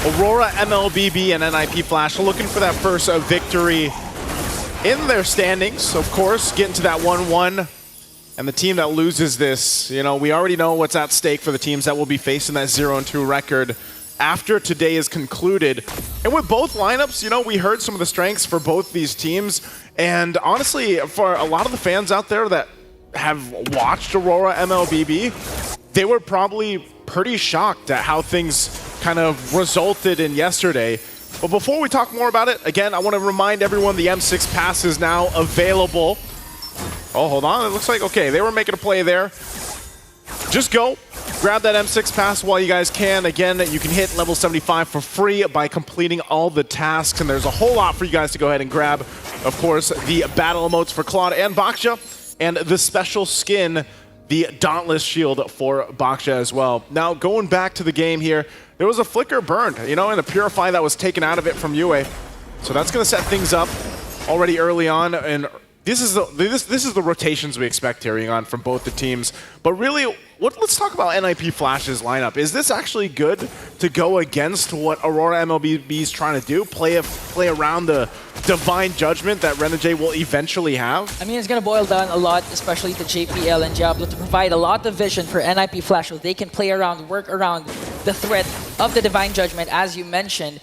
Aurora, Mlbb, and Nipflash looking for that first victory in their standings, of course, getting to that 1-1. And the team that loses this, you know, we already know what's at stake for the teams that will be facing that 0-2 record after today is concluded. And with both lineups, you know, we heard some of the strengths for both these teams. And honestly, for a lot of the fans out there that have watched Aurora Mlbb, they were probably pretty shocked at how things kind of resulted in yesterday. But before we talk more about it, again, I want to remind everyone the M6 pass is now available. Oh, hold on. It looks like, okay, they were making a play there. Just go. Grab that M6 pass while you guys can. Again, you can hit level 75 for free by completing all the tasks, and there's a whole lot for you guys to go ahead and grab. Of course, the battle emotes for Claude and Baksha, and the special skin, the Dauntless Shield for Baksha as well. Now, going back to the game here, there was a flicker burned, you know, and a Purify that was taken out of it from Yue. So that's going to set things up already early on, and this is the rotations we expect here on from both the teams. But really, let's talk about Nipflash's lineup. Is this actually good to go against what Aurora Mlbb is trying to do? Play around the divine judgment that Renegade will eventually have? I mean, it's going to boil down a lot, especially to JPL and Diablo, to provide a lot of vision for Nipflash so they can play around, work around the threat of the divine judgment, as you mentioned.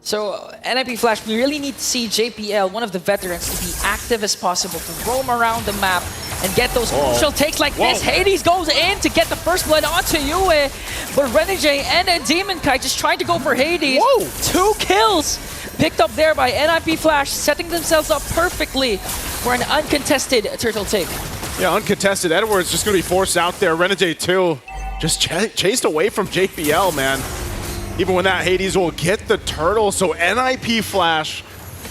So, Nipflash, we really need to see JPL, one of the veterans, to be active as possible, to roam around the map and get those crucial takes like this. Hades goes in to get the first blood onto Yue, but Renegade and Demon Kite just trying to go for Hades. 2 kills picked up there by Nipflash, setting themselves up perfectly for an uncontested turtle take. Yeah, uncontested. Edwards just going to be forced out there. Renegade too, just chased away from JPL, man. Even when that Hades will get the turtle, so Nipflash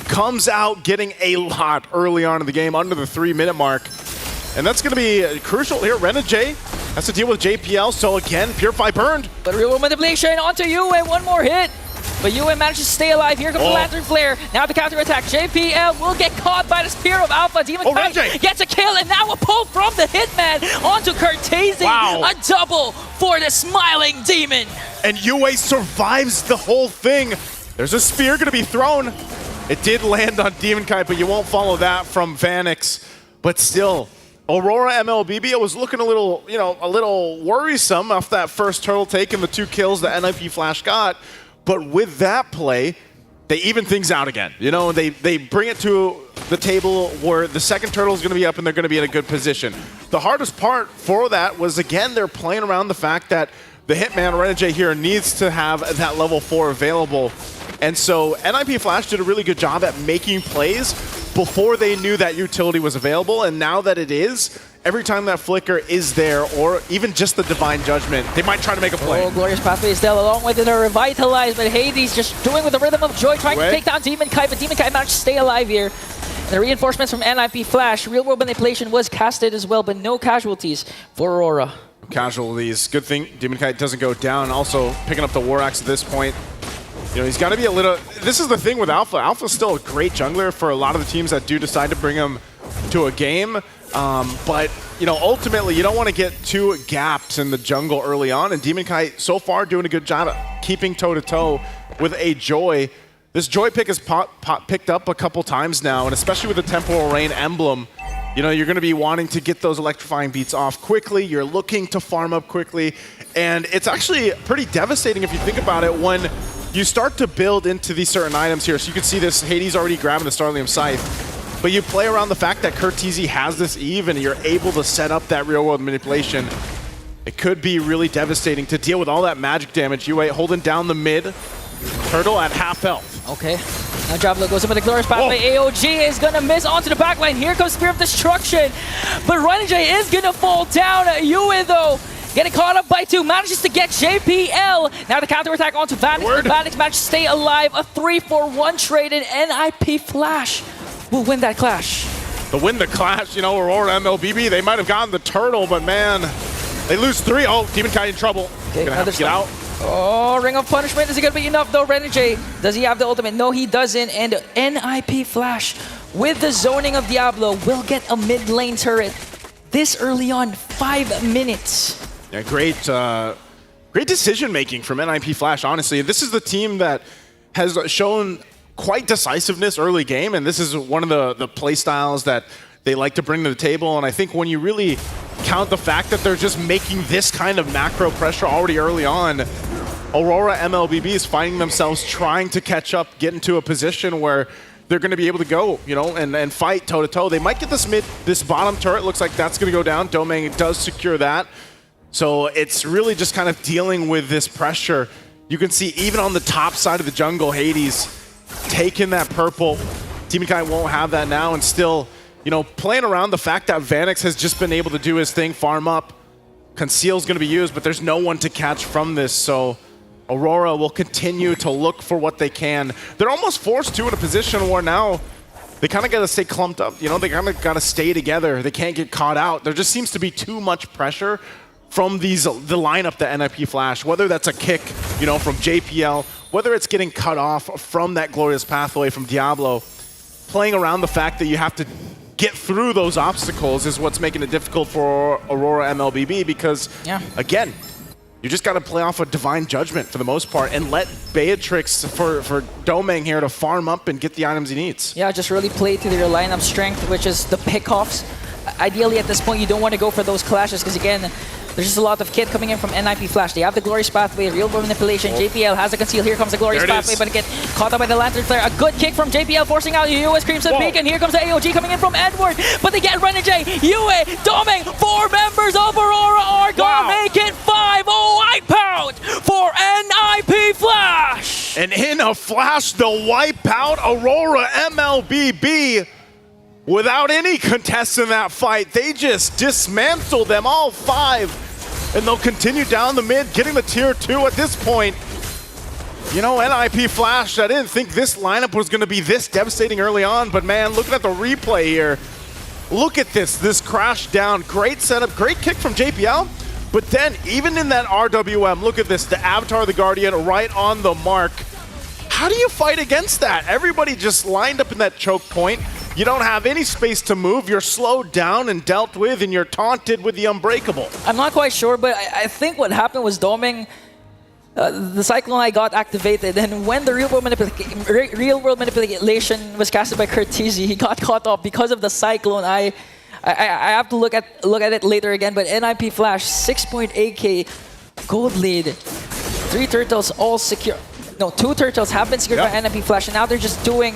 comes out getting a lot early on in the game, under the 3-minute mark. And that's going to be crucial here. Renegade has to deal with JPL, so again, Purify burned. But real manipulation onto Yue, one more hit. But Yue manages to stay alive. Here comes the Lantern Flare. Now the counter-attack. JPL will get caught by the Spear of Alpha. Demon Kite gets a kill, and now a pull from the Hitman onto Cortese. A double for the Smiling Demon. And Yue survives the whole thing. There's a spear going to be thrown. It did land on Demon Kite, but you won't follow that from Vanix. But still, Aurora Mlbb was looking a little, you know, a little worrisome off that first turtle take and the 2 kills that Nipflash got. But with that play, they even things out again. You know, they bring it to the table where the second turtle is going to be up and they're going to be in a good position. The hardest part for that was, again, they're playing around the fact that the Hitman Renegade here needs to have that level 4 available. And so Nipflash did a really good job at making plays before they knew that utility was available. And now that it is, every time that flicker is there, or even just the divine judgment, they might try to make a play. Glorious Pathway is still along with it, revitalized, but Hades just doing with the rhythm of joy, trying to take down Demon Kite, but Demon Kite managed to stay alive here. And the reinforcements from Nipflash, real world manipulation was casted as well, but no casualties for Aurora. Casualties. Good thing Demon Kite doesn't go down. Also picking up the War Axe at this point. You know, he's got to be a little... This is the thing with Alpha. Alpha's still a great jungler for a lot of the teams that do decide to bring him to a game. But, you know, ultimately, you don't want to get too gapped in the jungle early on. And Demon Kite, so far, doing a good job at keeping toe-to-toe with a Joy. This Joy pick is picked up a couple times now, and especially with the Temporal Rain emblem, you know, you're going to be wanting to get those electrifying beats off quickly. You're looking to farm up quickly. And it's actually pretty devastating if you think about it when you start to build into these certain items here. So you can see this Hades already grabbing the Starlium Scythe. But you play around the fact that Cortese has this Eve and you're able to set up that real-world manipulation. It could be really devastating to deal with all that magic damage. Yue holding down the mid. Turtle at half health. Okay. Now Diablo goes in with a Glorious Pathway. AOG is going to miss onto the backline. Here comes Spear of Destruction. But Renegade is going to fall down. Yue, though, getting caught up by 2. Manages to get JPL. Now the counterattack onto Vanix. Vanix managed to stay alive. A 3-for-1 trade, and Nipflash will win that clash. To win the clash, you know, Aurora Mlbb, they might have gotten the turtle, but man, they lose 3. Oh, Demon Kite in trouble. Okay, gonna have to get out. Oh, Ring of Punishment. Is it going to be enough, though, Renegade? Does he have the ultimate? No, he doesn't. And Nipflash, with the zoning of Diablo, will get a mid lane turret this early on, 5 minutes. Yeah, great Great decision-making from Nipflash, honestly. This is the team that has shown quite decisiveness early game, and this is one of the play styles that they like to bring to the table. And I think when you really count the fact that they're just making this kind of macro pressure already early on, Aurora Mlbb is finding themselves trying to catch up, get into a position where they're going to be able to go, you know, and fight toe-to-toe. They might get this bottom turret. Looks like that's going to go down. Domain does secure that. So it's really just kind of dealing with this pressure. You can see even on the top side of the jungle, Hades taking that purple. Team Kai won't have that now, and still, you know, playing around the fact that Vanix has just been able to do his thing, farm up. Conceal's going to be used, but there's no one to catch from this, so Aurora will continue to look for what they can. They're almost forced to in a position where now they kind of got to stay clumped up. You know, they kind of got to stay together. They can't get caught out. There just seems to be too much pressure from the lineup that Nipflash, whether that's a kick, you know, from JPL, whether it's getting cut off from that glorious pathway from Diablo, playing around the fact that you have to get through those obstacles is what's making it difficult for Aurora Mlbb because, again, you just got to play off a Divine Judgment for the most part and let Beatrix for Domain here to farm up and get the items he needs. Yeah, just really play to their lineup strength, which is the pickoffs. Ideally, at this point, you don't want to go for those clashes because, again, there's just a lot of kit coming in from Nipflash. They have the Glorious Pathway, Real World Manipulation. JPL has a conceal. Here comes the Glorious Pathway, but again, caught up by the Lantern Flare. A good kick from JPL, forcing out Yue, Crimson Peak, and here comes the AOG coming in from Edward. But they get Renegade, Yue, Doming, 4 members of Aurora are gonna make it 5-0 wipeout for Nipflash. And in a flash, the wipeout Aurora Mlbb. Without any contest in that fight, they just dismantled them, all 5. And they'll continue down the mid, getting the tier 2 at this point. You know, Nipflash, I didn't think this lineup was going to be this devastating early on, but man, looking at the replay here, look at this crash down. Great setup, great kick from JPL. But then, even in that RWM, look at this, the Avatar of the Guardian right on the mark. How do you fight against that? Everybody just lined up in that choke point. You don't have any space to move. You're slowed down and dealt with, and you're taunted with the Unbreakable. I'm not quite sure, but I think what happened was Doming, the Cyclone Eye got activated, and when the Real World Manipulation was casted by Curtizi, he got caught off because of the Cyclone Eye. I have to look at it later again, but Nipflash, 6.8k gold lead. 3 turtles all secure. No, 2 turtles have been secured by Nipflash, and now they're just doing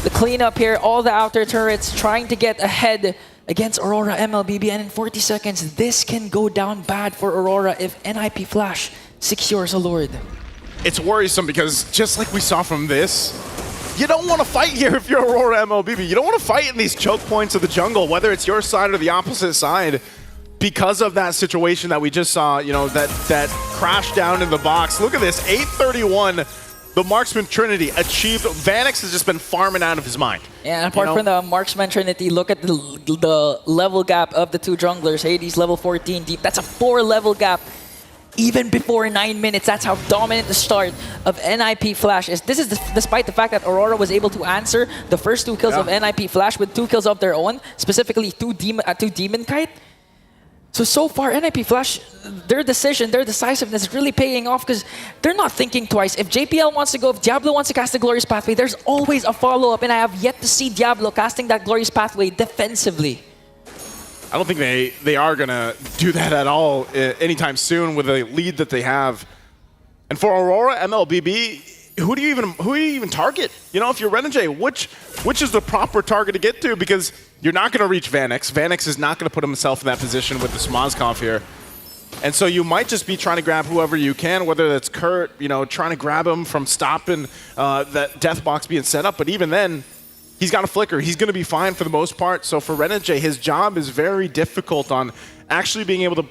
the cleanup here, all the outer turrets, trying to get ahead against Aurora Mlbb, and in 40 seconds, this can go down bad for Aurora if Nipflash secures a Lord. It's worrisome because just like we saw from this, you don't want to fight here if you're Aurora Mlbb. You don't want to fight in these choke points of the jungle, whether it's your side or the opposite side, because of that situation that we just saw, you know, that crash down in the box. Look at this, 831. The Marksman Trinity achieved. Vanix has just been farming out of his mind. Yeah, and apart from the Marksman Trinity, look at the level gap of the 2 junglers. Hades level 14 deep. That's a 4-level gap. Even before 9 minutes, that's how dominant the start of Nipflash is. This is despite the fact that Aurora was able to answer the first 2 kills of Nipflash with 2 kills of their own, specifically 2 Demon Kite. So far, Nipflash, their decision, their decisiveness is really paying off because they're not thinking twice. If JPL wants to go, if Diablo wants to cast the Glorious Pathway, there's always a follow-up, and I have yet to see Diablo casting that Glorious Pathway defensively. I don't think they are going to do that at all anytime soon with the lead that they have. And for Aurora Mlbb, who do you even target? You know, if you're Renegade, which is the proper target to get to? Because you're not going to reach Vanix. Vanix is not going to put himself in that position with the Smozkov here. And so you might just be trying to grab whoever you can, whether that's Kurt, you know, trying to grab him from stopping that death box being set up. But even then, he's got a flicker. He's going to be fine for the most part. So for Renegade, his job is very difficult on actually being able to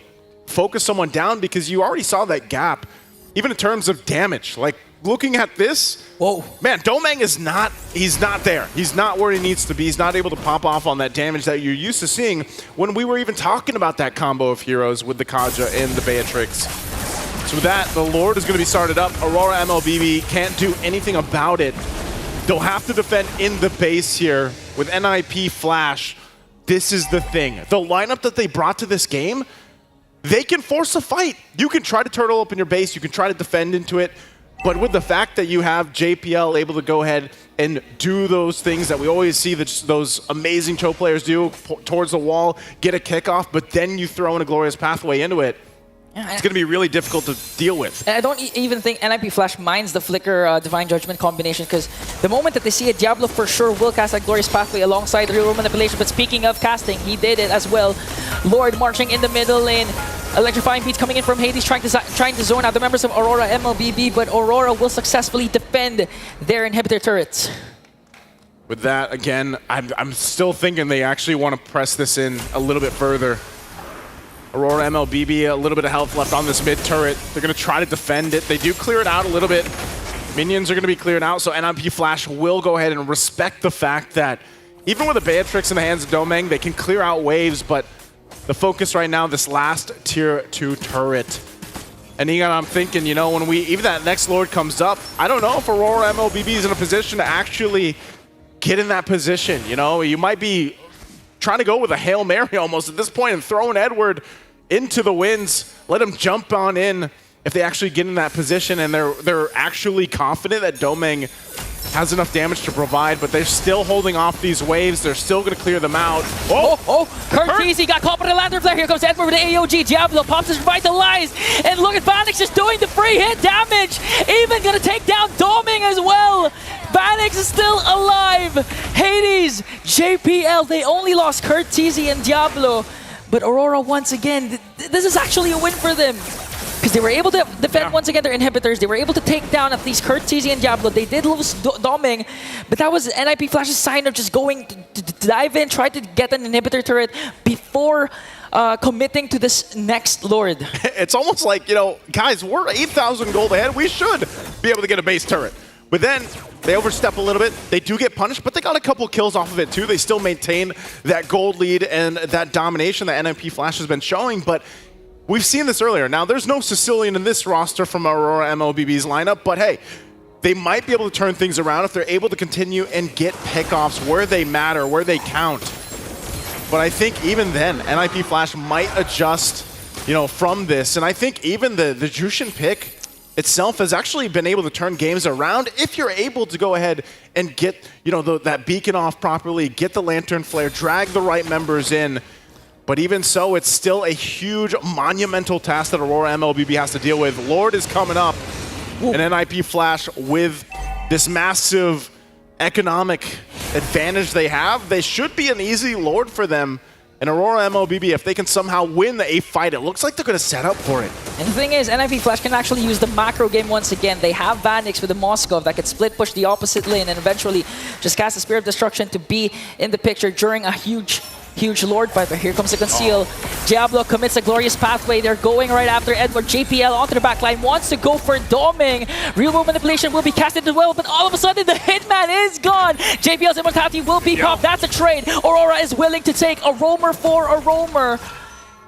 focus someone down because you already saw that gap, even in terms of damage. Like, looking at this, whoa, man, Domang is not, he's not there. He's not where he needs to be. He's not able to pop off on that damage that you're used to seeing when we were even talking about that combo of heroes with the Kaja and the Beatrix. So with that, the Lord is going to be started up. Aurora Mlbb can't do anything about it. They'll have to defend in the base here with Nipflash. This is the thing. The lineup that they brought to this game, they can force a fight. You can try to turtle up in your base, you can try to defend into it, but with the fact that you have JPL able to go ahead and do those things that we always see that those amazing Cho players do towards the wall, get a kickoff, but then you throw in a glorious pathway into it, it's going to be really difficult to deal with. And I don't even think Nipflash minds the Flicker Divine Judgment combination, because the moment that they see it, Diablo for sure will cast that Glorious Pathway alongside Real World Manipulation. But speaking of casting, he did it as well. Lord marching in the middle lane. Electrifying beats coming in from Hades, trying to zone out the members of Aurora, Mlbb, but Aurora will successfully defend their inhibitor turrets. With that, again, I'm still thinking they actually want to press this in a little bit further. Aurora, Mlbb, a little bit of health left on this mid turret. They're going to try to defend it. They do clear it out a little bit. Minions are going to be cleared out, so Nipflash will go ahead and respect the fact that even with a Beatrix in the hands of Domeng, they can clear out waves, but the focus right now, this last tier 2 turret. And Egon, I'm thinking, you know, when even that next Lord comes up, I don't know if Aurora Mlbb is in a position to actually get in that position. You know, you might be trying to go with a Hail Mary almost at this point and throwing Edward into the winds, let him jump on in if they actually get in that position and they're actually confident that Domeng has enough damage to provide, but they're still holding off these waves. They're still going to clear them out. Kurt Easy got caught by the Lantern Flare. Here comes Edward with the AOG. Diablo pops his revitalized. And look at Vanix just doing the free hit damage. Even going to take down Domeng as well. Vanix is still alive. Hades, JPL, they only lost Kurt Teasy and Diablo. But Aurora, once again, this is actually a win for them. Because they were able to defend once again their inhibitors. They were able to take down at least Kurt Teasy and Diablo. They did lose Domeng, but that was Nipflash's sign of just going to dive in, try to get an inhibitor turret before committing to this next Lord. It's almost like, you know, guys, we're 8,000 gold ahead. We should be able to get a base turret. But then they overstep a little bit. They do get punished, but they got a couple kills off of it too. They still maintain that gold lead and that domination that Nipflash has been showing, but we've seen this earlier. Now, there's no Sicilian in this roster from Aurora Mlbb's lineup, but hey, they might be able to turn things around if they're able to continue and get pickoffs where they matter, where they count. But I think even then, Nipflash might adjust, you know, from this. And I think even the Jushin pick itself has actually been able to turn games around if you're able to go ahead and get, you know, that beacon off properly, get the Lantern Flare, drag the right members in. But even so, it's still a huge, monumental task that Aurora Mlbb has to deal with. Lord is coming up, and Nipflash with this massive economic advantage they have, they should be an easy Lord for them. And Aurora Mlbb, if they can somehow win a fight, it looks like they're going to set up for it. And the thing is, Nipflash can actually use the macro game once again. They have Vanix with the Moskov that could split push the opposite lane and eventually just cast a Spear of Destruction to be in the picture during a huge Lord fight. But here comes the Conceal. Diablo commits a Glorious Pathway. They're going right after Edward. JPL onto the backline, wants to go for Domeng. Real World Manipulation will be casted as well, but all of a sudden the Hitman is gone. JPL's immortality will be popped. That's a trade. Aurora is willing to take a roamer for a roamer.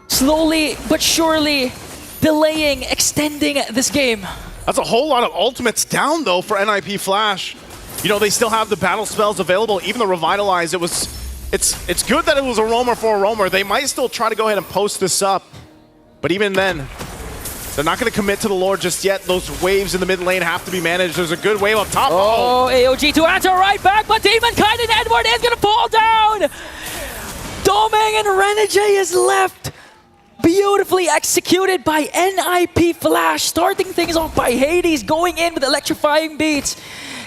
Slowly but surely delaying, extending this game. That's a whole lot of ultimates down though for Nipflash. You know, they still have the battle spells available, even the Revitalize. It's good that it was a roamer for a roamer. They might still try to go ahead and post this up, but even then, they're not going to commit to the Lord just yet. Those waves in the mid lane have to be managed. There's a good wave up top. Oh, AOG to answer right back, but Demonkind and Edward is going to fall down. Domeng and Renegade is left. Beautifully executed by Nipflash, starting things off by Hades, going in with electrifying beats.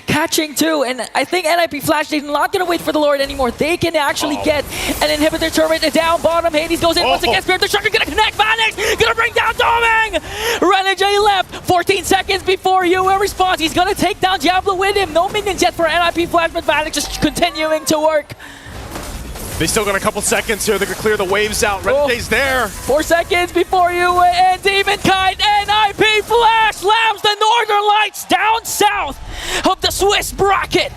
Catching two, and I think Nipflash is not going to wait for the Lord anymore. They can actually get an inhibitor turret down bottom. Hades goes in once again. Spirit of Destruction going to connect. Vanix going to bring down Domeng. Renegade left 14 seconds before UA response. He's going to take down Diablo with him. No minions yet for Nipflash, but Vanix just continuing to work. They still got a couple seconds here. They can clear the waves out. Renegade's there. 4 seconds before UA and Demonkind. Nipflash slams the Northern Lights down south of the Swiss bracket.